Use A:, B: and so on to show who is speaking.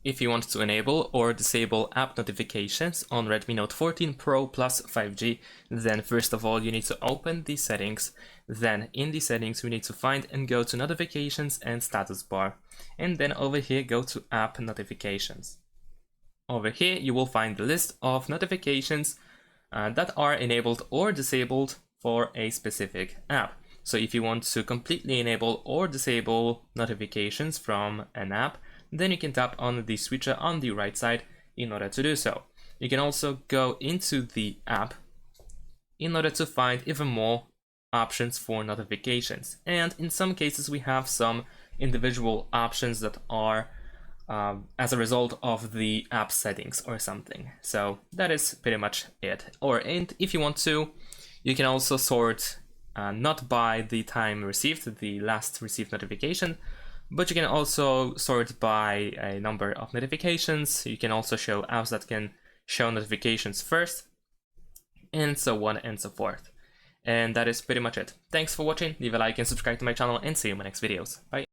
A: if you want to enable or disable app notifications on Redmi Note 14 Pro Plus 5G, then first of all you need to open the settings. Then in the settings we need to find and go to notifications and status bar, and then over here go to app notifications. Over here you will find the list of notifications that are enabled or disabled for a specific app. So if you want to completely enable or disable notifications from an app, then you can tap on the switcher on the right side in order to do so. You can also go into the app in order to find even more options for notifications. And in some cases we have some individual options that are as a result of the app settings or something. So that is pretty much it. And if you want to, you can also sort not by the time received, the last received notification, but you can also sort by a number of notifications. You can also show apps that can show notifications first, and so on and so forth. And that is pretty much it. Thanks for watching, leave a like and subscribe to my channel, and see you in my next videos. Bye!